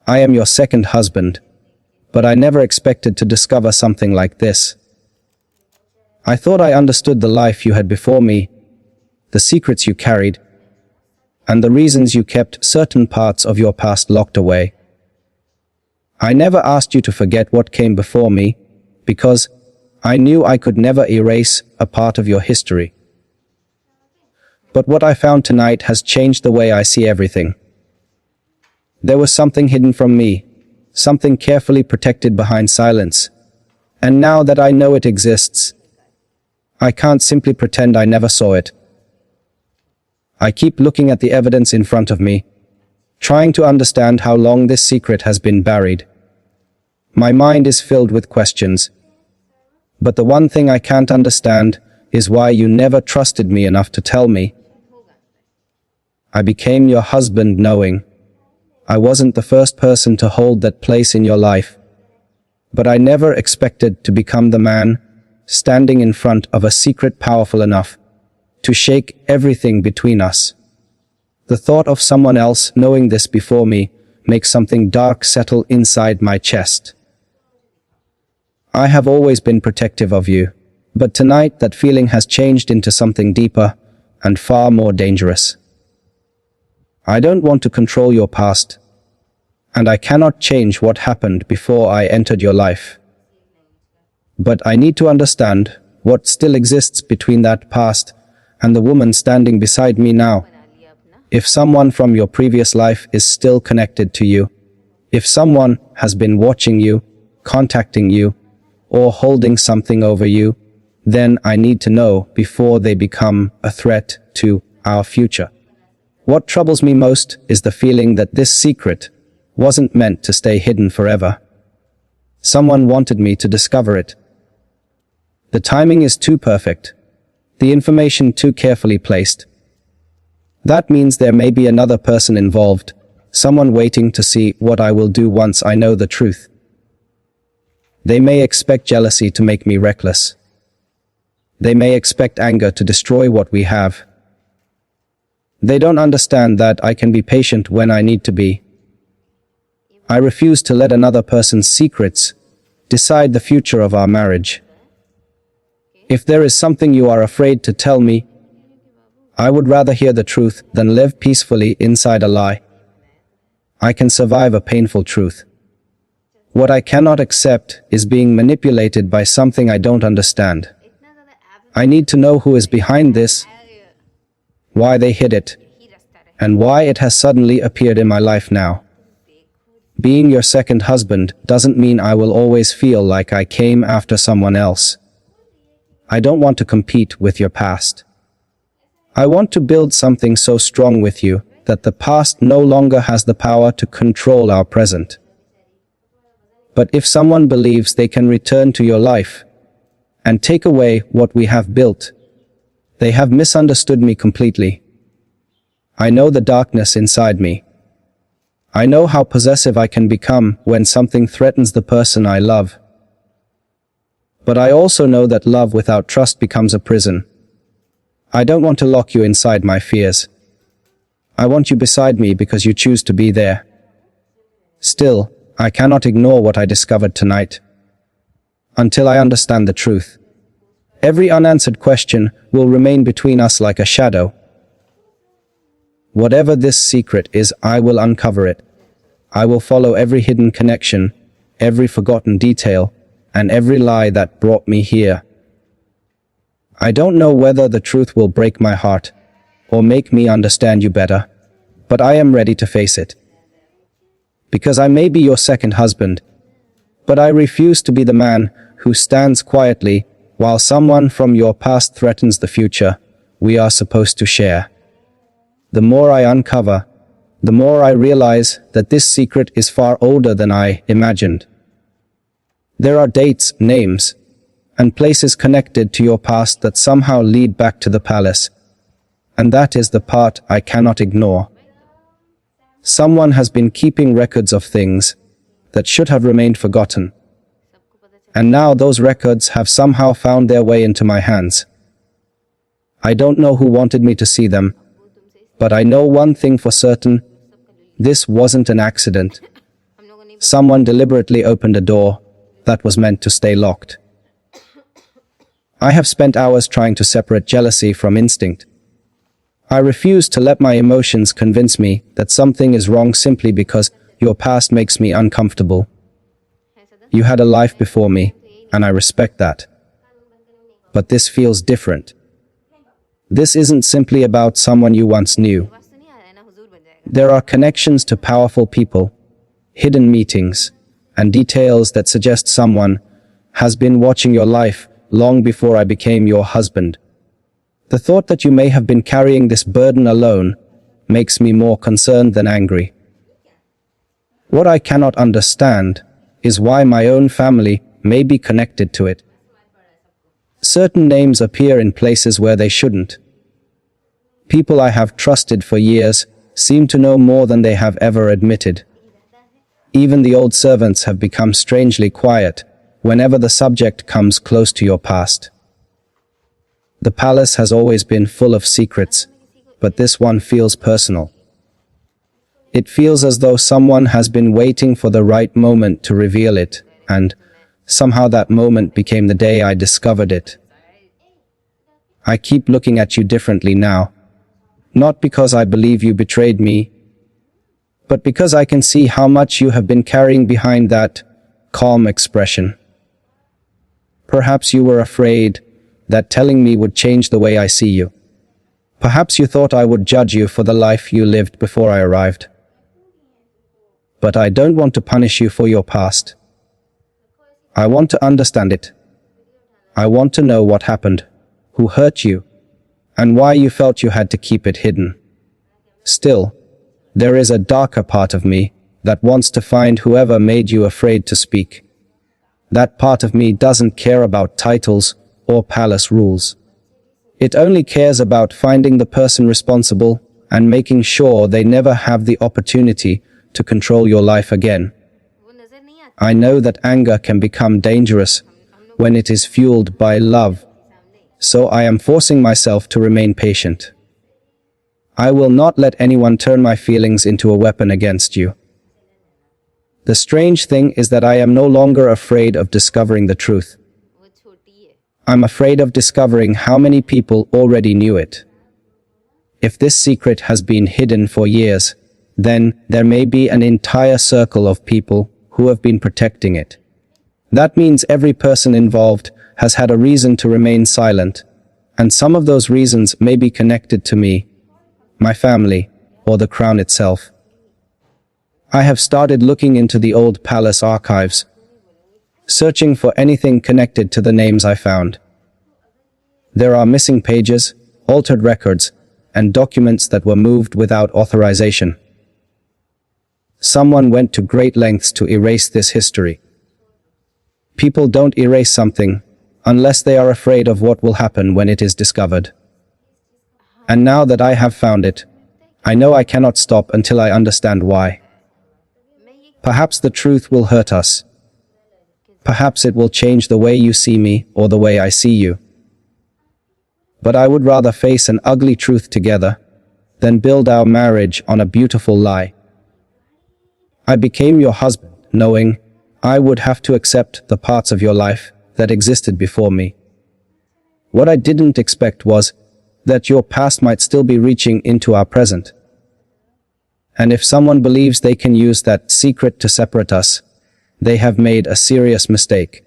I am your second husband, but I never expected to discover something like this. I thought I understood the life you had before me, the secrets you carried, and the reasons you kept certain parts of your past locked away. I never asked you to forget what came before me, because I knew I could never erase a part of your history. But what I found tonight has changed the way I see everything. There was something hidden from me, something carefully protected behind silence, and now that I know it exists, I can't simply pretend I never saw it. I keep looking at the evidence in front of me, trying to understand how long this secret has been buried. My mind is filled with questions, but the one thing I can't understand is why you never trusted me enough to tell me. I became your husband knowing I wasn't the first person to hold that place in your life, but I never expected to become the man standing in front of a secret powerful enough to shake everything between us. The thought of someone else knowing this before me makes something dark settle inside my chest. I have always been protective of you, but tonight that feeling has changed into something deeper and far more dangerous. I don't want to control your past, and I cannot change what happened before I entered your life. But I need to understand what still exists between that past and the woman standing beside me now. If someone from your previous life is still connected to you, if someone has been watching you, contacting you, or holding something over you, then I need to know before they become a threat to our future. What troubles me most is the feeling that this secret wasn't meant to stay hidden forever. Someone wanted me to discover it. The timing is too perfect, the information too carefully placed. That means there may be another person involved, someone waiting to see what I will do once I know the truth. They may expect jealousy to make me reckless. They may expect anger to destroy what we have. They don't understand that I can be patient when I need to be. I refuse to let another person's secrets decide the future of our marriage. If there is something you are afraid to tell me, I would rather hear the truth than live peacefully inside a lie. I can survive a painful truth. What I cannot accept is being manipulated by something I don't understand. I need to know who is behind this, why they hid it, and why it has suddenly appeared in my life now. Being your second husband doesn't mean I will always feel like I came after someone else. I don't want to compete with your past. I want to build something so strong with you that the past no longer has the power to control our present. But if someone believes they can return to your life and take away what we have built, they have misunderstood me completely. I know the darkness inside me. I know how possessive I can become when something threatens the person I love. But I also know that love without trust becomes a prison. I don't want to lock you inside my fears. I want you beside me because you choose to be there. Still, I cannot ignore what I discovered tonight. Until I understand the truth, every unanswered question will remain between us like a shadow. Whatever this secret is, I will uncover it. I will follow every hidden connection, every forgotten detail, and every lie that brought me here. I don't know whether the truth will break my heart or make me understand you better, but I am ready to face it. Because I may be your second husband, but I refuse to be the man who stands quietly while someone from your past threatens the future we are supposed to share. The more I uncover, the more I realize that this secret is far older than I imagined. There are dates, names, and places connected to your past that somehow lead back to the palace, and that is the part I cannot ignore. Someone has been keeping records of things that should have remained forgotten, and now those records have somehow found their way into my hands. I don't know who wanted me to see them, but I know one thing for certain: this wasn't an accident. Someone deliberately opened a door that was meant to stay locked. I have spent hours trying to separate jealousy from instinct. I refuse to let my emotions convince me that something is wrong simply because your past makes me uncomfortable. You had a life before me, and I respect that. But this feels different. This isn't simply about someone you once knew. There are connections to powerful people, hidden meetings, and details that suggest someone has been watching your life long before I became your husband. The thought that you may have been carrying this burden alone makes me more concerned than angry. What I cannot understand is why my own family may be connected to it. Certain names appear in places where they shouldn't. People I have trusted for years seem to know more than they have ever admitted. Even the old servants have become strangely quiet whenever the subject comes close to your past. The palace has always been full of secrets, but this one feels personal. It feels as though someone has been waiting for the right moment to reveal it, and somehow that moment became the day I discovered it. I keep looking at you differently now, not because I believe you betrayed me, but because I can see how much you have been carrying behind that calm expression. Perhaps you were afraid that telling me would change the way I see you. Perhaps you thought I would judge you for the life you lived before I arrived. But I don't want to punish you for your past. I want to understand it. I want to know what happened, who hurt you, and why you felt you had to keep it hidden. Still, there is a darker part of me that wants to find whoever made you afraid to speak. That part of me doesn't care about titles or palace rules. It only cares about finding the person responsible and making sure they never have the opportunity to control your life again. I know that anger can become dangerous when it is fueled by love, so I am forcing myself to remain patient. I will not let anyone turn my feelings into a weapon against you. The strange thing is that I am no longer afraid of discovering the truth. I'm afraid of discovering how many people already knew it. If this secret has been hidden for years, then there may be an entire circle of people who have been protecting it. That means every person involved has had a reason to remain silent, and some of those reasons may be connected to me, my family, or the crown itself. I have started looking into the old palace archives, searching for anything connected to the names I found. There are missing pages, altered records, and documents that were moved without authorization. Someone went to great lengths to erase this history. People don't erase something unless they are afraid of what will happen when it is discovered. And now that I have found it, I know I cannot stop until I understand why. Perhaps the truth will hurt us. Perhaps it will change the way you see me or the way I see you. But I would rather face an ugly truth together than build our marriage on a beautiful lie. I became your husband knowing I would have to accept the parts of your life that existed before me. What I didn't expect was that your past might still be reaching into our present. And if someone believes they can use that secret to separate us, they have made a serious mistake.